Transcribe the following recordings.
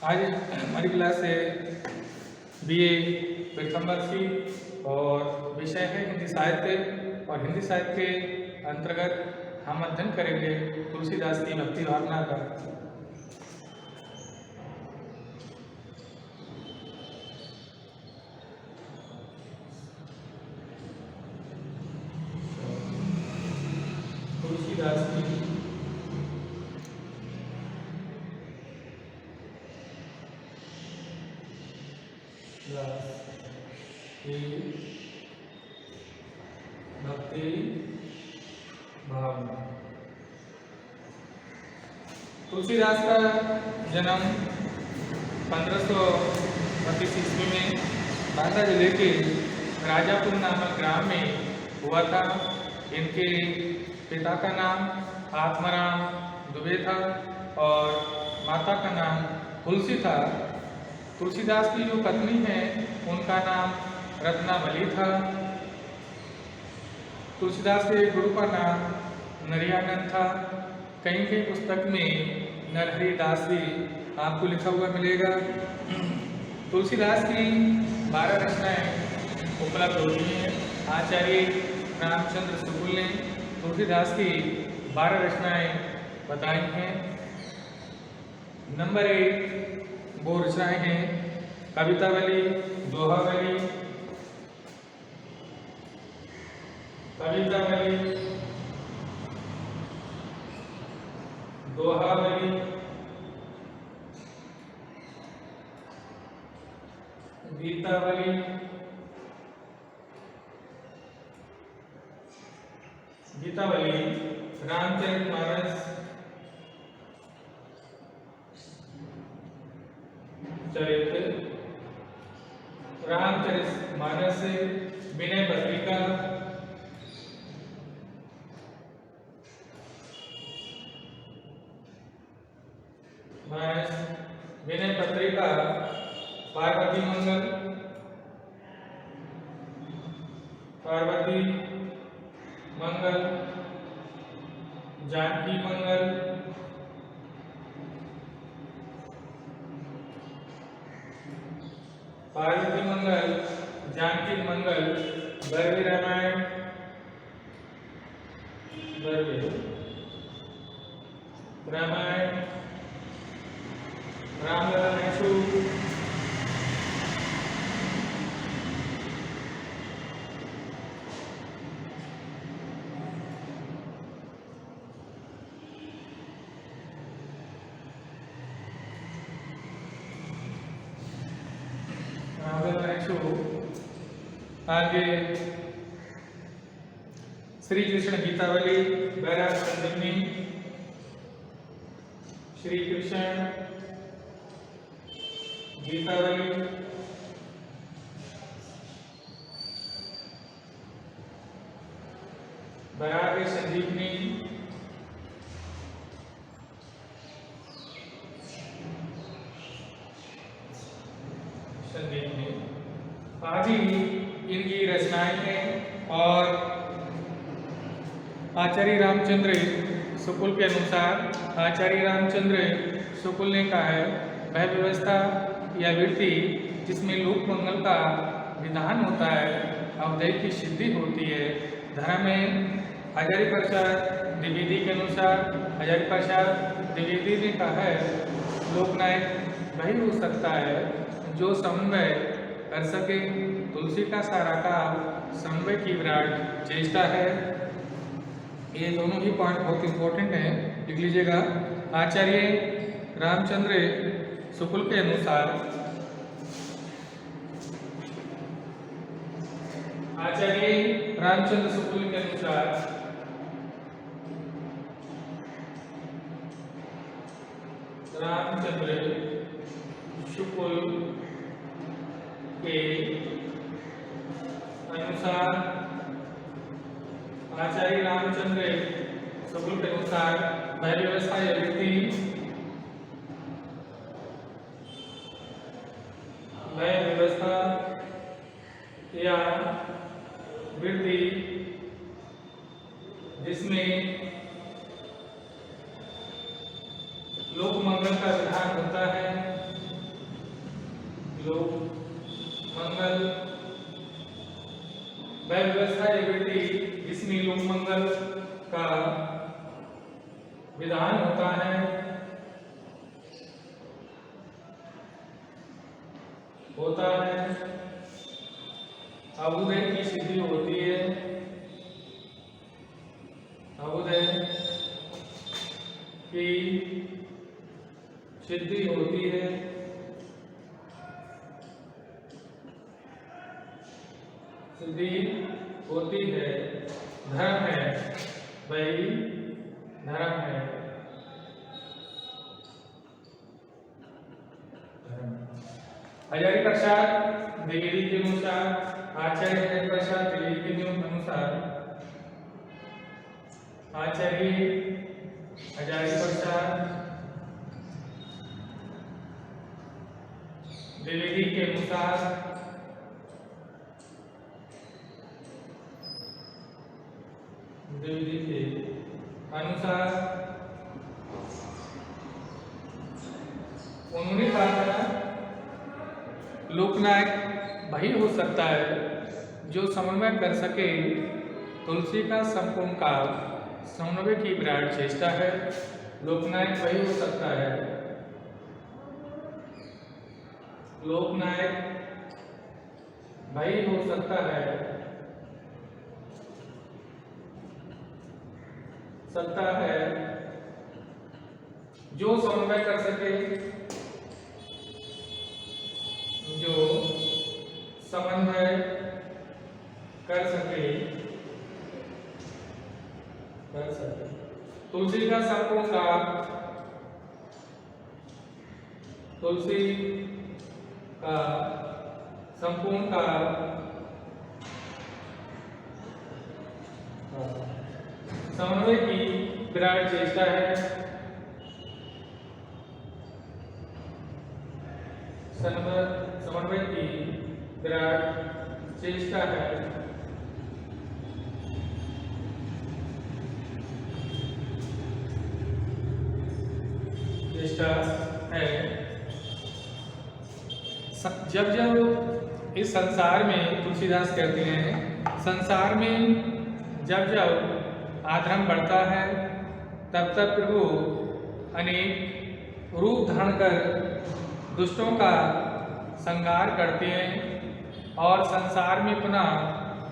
आज हमारी क्लास है बीए प्रथम वर्ष की और विषय है हिंदी साहित्य। और हिंदी साहित्य के अंतर्गत हम अध्ययन करेंगे तुलसीदास की भक्ति भावना का। तुलसीदास की भक्ति भावना। तुलसीदास का जन्म 1532 ईस्वी में बांदा जिले के राजापुर नामक ग्राम में हुआ था। इनके पिता का नाम आत्माराम दुबे था और माता का नाम तुलसी था। तुलसीदास की जो पत्नी है उनका नाम रत्नावली था। तुलसीदास के गुरु का नाम नरियानंद था। कहीं कहीं पुस्तक में नरहरि दास भी आपको लिखा हुआ मिलेगा। तुलसीदास की 12 रचनाएं उपलब्ध होती हैं। आचार्य रामचंद्र शुक्ल ने तुलसीदास की 12 रचनाएं बताई हैं। नंबर 1 वो रचनाएं हैं कवितावली, दोहावली, दोहावली, गीतावली, रामचरितमानस, रामचरितमानस, विनय पत्रिका, पार्वती मंगल, जानकी मंगल, पार्वती मंगल, जानकी मंगल, बर्वी रामायण, रामलला मैसूर, आगे श्री कृष्ण गीतावली, बैराग संजीवनी, श्री कृष्ण गीतावली, बैराग संजीवनी, आदि इनकी रचनाएं हैं। और आचार्य रामचंद्र शुक्ल के अनुसार आचार्य रामचंद्र शुक्ल ने कहा है वह व्यवस्था या वृत्ति जिसमें लोक मंगल का विधान होता है, अवधि की सिद्धि होती है। धर्म में हजारी प्रसाद द्विवेदी के अनुसार हजारी प्रसाद द्विवेदी ने कहा है लोकनायक वही हो सकता है जो समन्वय कर सके। तुलसी का सारा काल समन्वय की विराट चेष्टा है। ये दोनों ही पॉइंट बहुत इंपॉर्टेंट हैं, लिख लीजिएगा। आचार्य रामचंद्र शुक्ल के अनुसार रामचंद्र शुक्ल के अनुसार आचार्य रामचंद्र शुक्ल के अनुसार वह व्यवस्था या वृत्ति जिसमें लोक मंगल का विधान होता है वह व्यवस्था या वृत्ति जिसमें लोक मंगल का विधान होता है, अभ्युदय की सिद्धि होती है, अभ्युदय की सिद्धि होती है, सिद्धि होती है, धर्म है, वही धर्म है। हजारी प्रसाद द्विवेदी के अनुसार, आचार्य हजारी प्रसाद द्विवेदी के अनुसार, आचार्य हजारी प्रसाद द्विवेदी के अनुसार उन्होंने कहा था लोकनायक वही हो सकता है जो समन्वय कर सके तुलसी का संपूर्ण काल, समन्वय की विराट चेष्टा है। लोकनायक वही हो सकता है, लोकनायक वही हो सकता है जो समन्वय कर सके, जो समन्वय कर सके तुलसी का संपूर्ण काल, तुलसी का संपूर्ण काल समन्वय की विराट चेष्टा है, समन्वय की विराट चेष्टा है। जब जब इस संसार में, तुलसीदास कहते हैं, संसार में जब जब आधर्म बढ़ता है तब तब प्रभु अनेक रूप धारण कर दुष्टों का संहार करते हैं और संसार में पुनः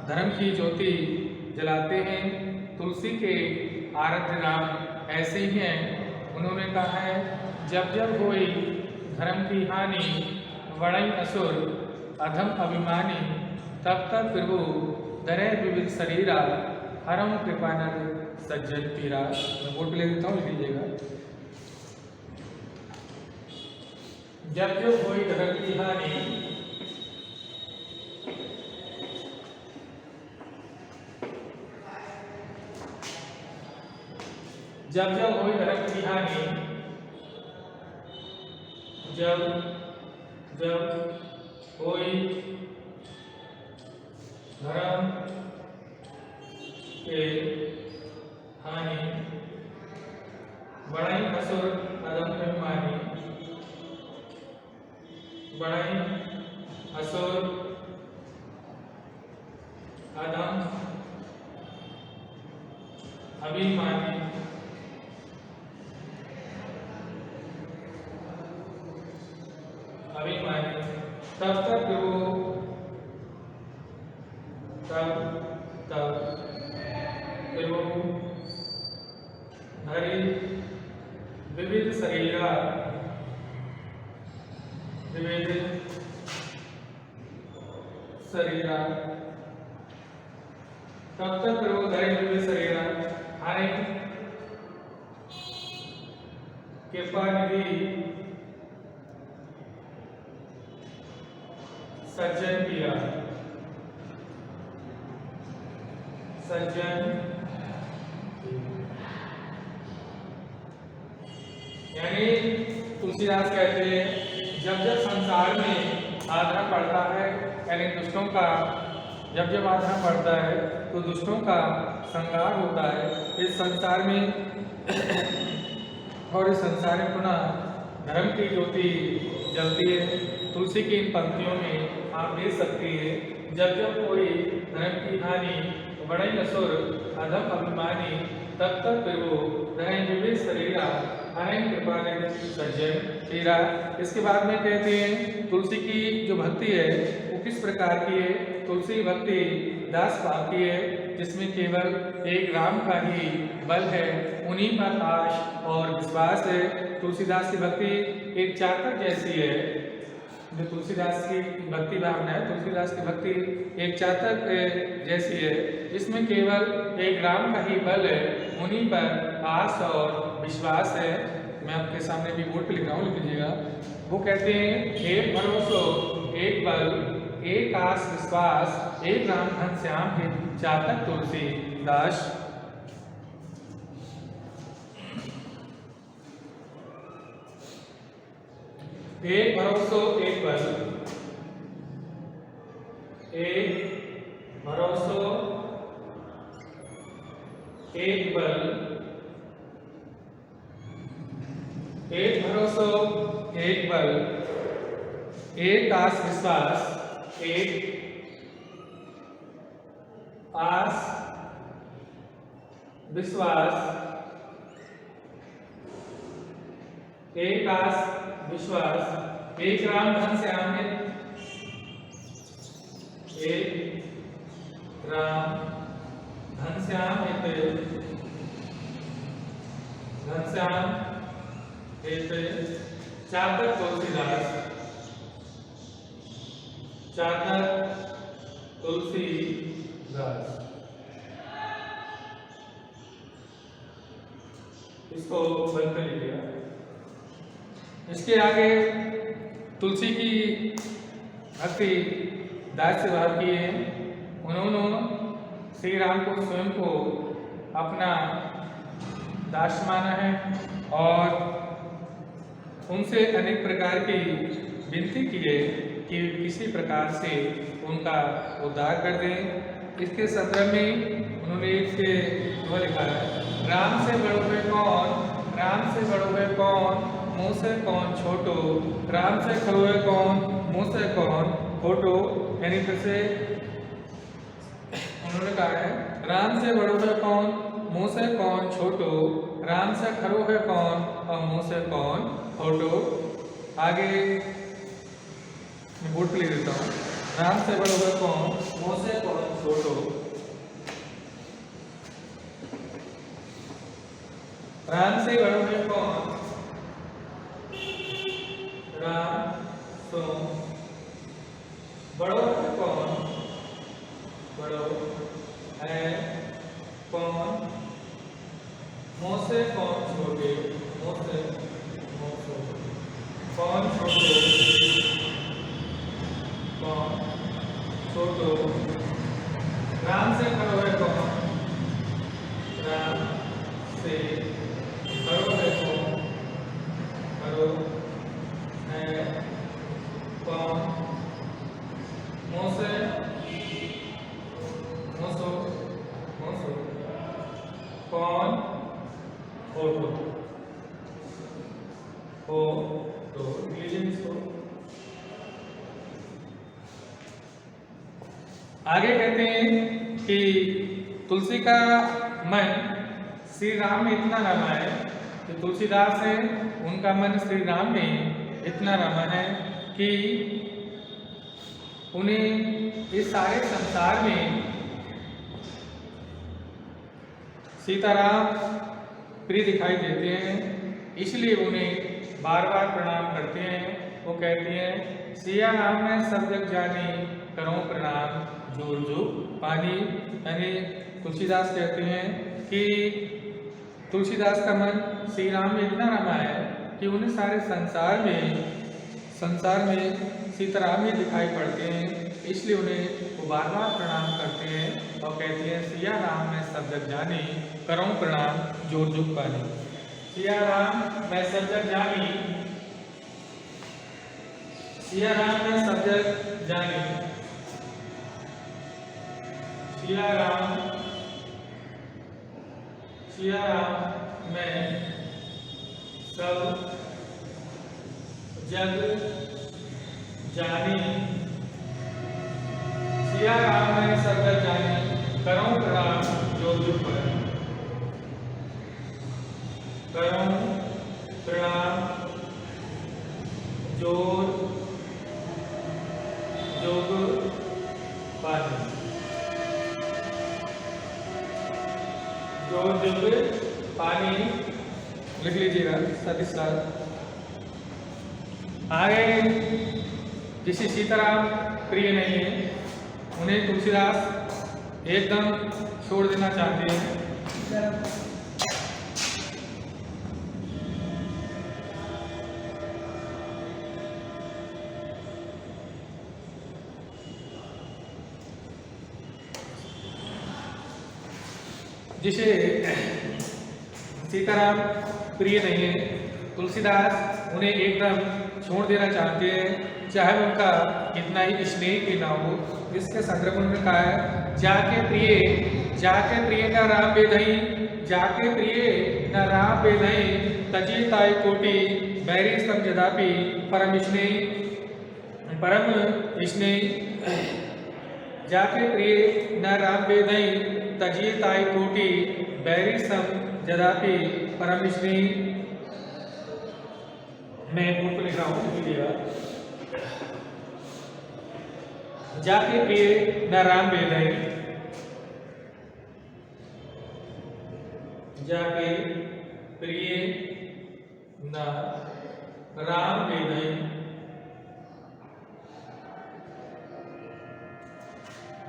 धर्म की ज्योति जलाते हैं। तुलसी के आराध्य नाम ऐसे ही हैं। उन्होंने कहा है, जब जब होई धर्म की हानि, वणई असुर अधम अभिमानी, तब तब प्रभु धरे विविध शरीरा, हरम कृपानंद सज्जन पीरा। मैं बोर्ड पे ले देता हूँ, लिख लीजिएगा। जब जब होई धर्म की हानि, जब जब होई धर्म की हानि, जब जब होई धर्म के हानि, बड़ाई असुर अधम अभिमानी, बड़ाई असुर अधम अभिमानी, तब तक प्रभु हरि विविध शरीरा, विविध शरीरा, तब तक प्रभु हरि विविध शरीरा, हरि कृपा निधि सज्जन पिया, सज्जन, यानी तुलसीदास कहते हैं, जब जब संसार में आधर्म बढ़ता है, यानी दुष्टों का जब जब आधर्म बढ़ता है तो दुष्टों का संहार होता है इस संसार में और इस संसार में पुनः धर्म की ज्योति जलती है। तुलसी की इन पंक्तियों में आप देख सकते हैं, जब जब कोई धर्म की हानि बड़ई असुर अधम अभिमानी तब तक प्रभु रहे विवेक शरीरा अनेक कृपा ने सज्जन तेरा। इसके बाद में कहते हैं तुलसी की जो भक्ति है वो किस प्रकार की है। तुलसी भक्ति दास भाव की है, जिसमें केवल एक राम का ही बल है, उन्हीं पर आश और विश्वास है। तुलसीदास की भक्ति एक चातक जैसी है। जो तुलसीदास की भक्ति भावना है, तुलसीदास की भक्ति एक चातक जैसी है, जिसमें केवल एक राम का ही बल है, उन्हीं पर आस और विश्वास है। मैं आपके सामने भी बोर्ड पे लिख रहा हूँ, लिख लीजिएगा। वो कहते हैं एक भरोसो एक बल एक आस विश्वास एक राम धन श्याम है चातक तुलसीदास। एक भरोसो एक बल एक भरोसो एक बल एक भरोसो एक बल एक आस विश्वास एक आस विश्वास एक आस विश्वास एक राम धन श्याम है एक राम धन श्याम घनश्याम चातक तुलसीदास चातक तुलसीदास। इसको बंद कर लीजिएगा। इसके आगे तुलसी की भक्ति दास से भाव की है। उन्होंने श्री राम को स्वयं को अपना दास माना है और उनसे अनेक प्रकार की विनती की है कि किसी प्रकार से उनका उद्धार कर दें। इसके संदर्भ में उन्होंने एक वो लिखा है, राम से बड़ो है कौन, राम से बड़ो है कौन, मुँह से कौन छोटो, राम से खड़ो है कौन, मुँह से कौन खोटो। यानी फिर से उन्होंने कहा है, राम से बड़ो है कौन, मुँह से कौन छोटो, राम से खड़ो है कौन और मुँह से कौन खोटो। आगे बोर्ड पे लिख देता हूँ, राम से बड़ो है कौन, मुँह से कौन छोटो, राम से बड़ो है कौन, राम तो बड़ो है कौन, बड़ो है कौन, मुँह से कौन छोटे, मुँह से कौन छोटो, कौन छोटो, राम से खड़ो है कौन, राम से खड़ो है कौन, खड़ो है कौन, मुँह से कौन फोटो हो तो आगे कहते हैं कि तुलसी का मन श्री राम में इतना रमा है कि तुलसीदास है उनका मन श्री राम में इतना रमा है कि उन्हें इस सारे संसार में सीताराम प्रिय दिखाई देते हैं, इसलिए उन्हें बार बार प्रणाम करते हैं। वो कहते हैं सिया राम ने सब जग जानी करो प्रणाम जोर जो पानी। यानी तुलसीदास कहते हैं कि तुलसीदास का मन श्री राम में इतना रमा है कि उन्हें सारे संसार में सीताराम ही दिखाई पड़ते हैं, इसलिए उन्हें वो बार बार प्रणाम करते हैं और कहते हैं सिया राम मैं सब जग जानी करो प्रणाम जोर जुग पानी। सिया राम मैं सब जग जानी, सिया राम मैं सब जग जानी, सिया राम मैं सब जग जानी सिया राम मैं सर्वत जानी, करूं प्रणाम जो जुग पर। करूं प्रणाम जोर जोग पानी। जोर जोग पानी लिख लीजिएगा साथ ही साथ। आगे जिसे सीताराम प्रिय नहीं है उन्हें तुलसीदास एकदम छोड़ देना चाहते हैं। जिसे सीताराम प्रिय नहीं है तुलसीदास उन्हें एकदम छोड़ देना चाहते हैं, चाहे उनका कितना ही स्नेह की ना हो। इसके संदर्भ में कहा है जाके प्रिय न राम बेधई, जाके प्रिय न राम बेधई, तजी ताई कोटि बैरी समझदापि परम स्नेह। जाके प्रिय न राम बेधई, तजी ताई कोटि बैरी सम जदापि परम स्नेह। मैं बोर्ड पर लिख रहा हूँ लीजिएगा। जाके प्रिय न राम बेधई, जाके प्रिय न राम बेधई,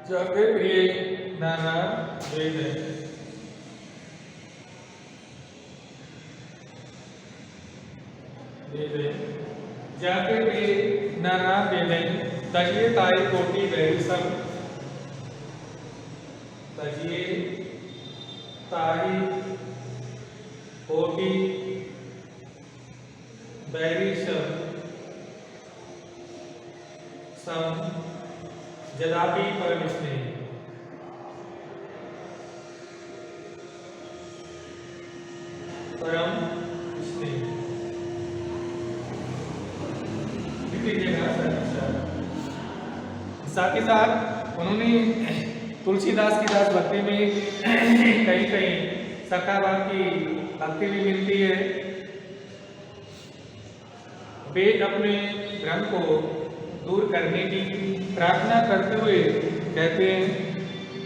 जाके प्रिय न राम बेधई। जाके प्रिय न राम बेधई, तजिए ताई कोटि बैरी सम, तजिए ताई कोटि बैरी सम जदापि परम स्नेह। परम स्नेह साथ ही साथ उन्होंने तुलसीदास की दास भक्ति में कहीं कहीं सखाबाद की भक्ति भी मिलती है। वे अपने भ्रम को दूर करने की प्रार्थना करते हुए कहते हैं,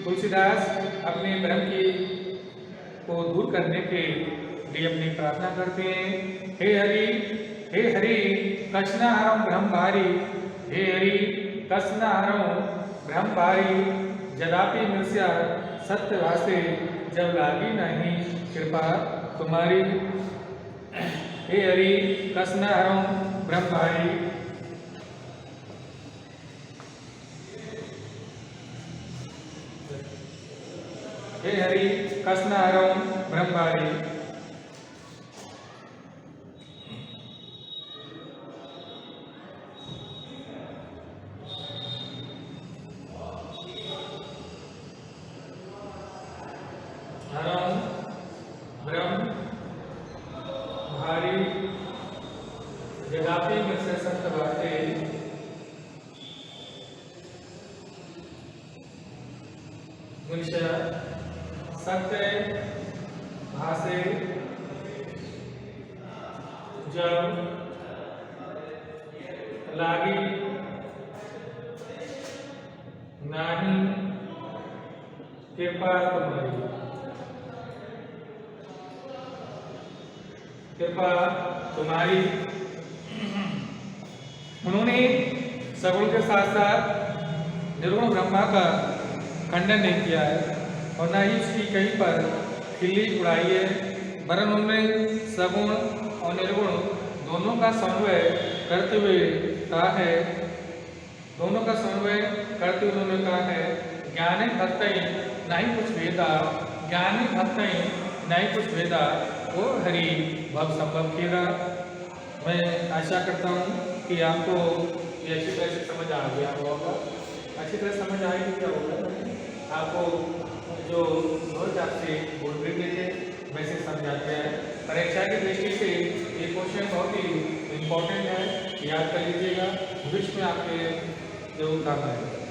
तुलसीदास अपने भ्रम की को दूर करने के लिए अपनी प्रार्थना करते हैं। हे हरि कृष्णाहरम ब्रह्मभारी, हे हरि कृष्णाहरम ब्रह्मभारी, जदापि मृष्या सत्यवासे, जब लागी नहीं कृपा तुम्हारी। हे हरि कृष्णाहरम ब्रह्मभारी, हे हरि कृष्णाहरम ब्रह्मभारी। जदापि मृष्या सत्यवासे, मृष्या सत्य भाषे, जब लागी नाही कृपा तुम्हारी। कृपा तुम्हारी। उन्होंने सगुण के साथ साथ निर्गुण ब्रह्मा का खंडन नहीं किया है और न ही उसकी कहीं पर खिल्ली उड़ाई है, वरन उन्होंने सगुण और निर्गुण दोनों का समन्वय करते हुए कहा है, दोनों का समन्वय करते हुए उन्होंने कहा है, ज्ञाने भक्तई नहीं कुछ भेदा, ज्ञानी भक्तई नहीं कुछ भेदा, वो हरि भव संभव किएगा। मैं आशा करता हूँ कि आपको ये अच्छी तरह से समझ आ गया होगा। अच्छी तरह समझ आएगी क्या होगा, आपको जो रोज आपसे बोल भी देते वैसे समझाते हैं। परीक्षा की दृष्टि से ये क्वेश्चन बहुत ही इम्पोर्टेंट है, याद कर लीजिएगा, भविष्य में आपके जरूर काम आएगा।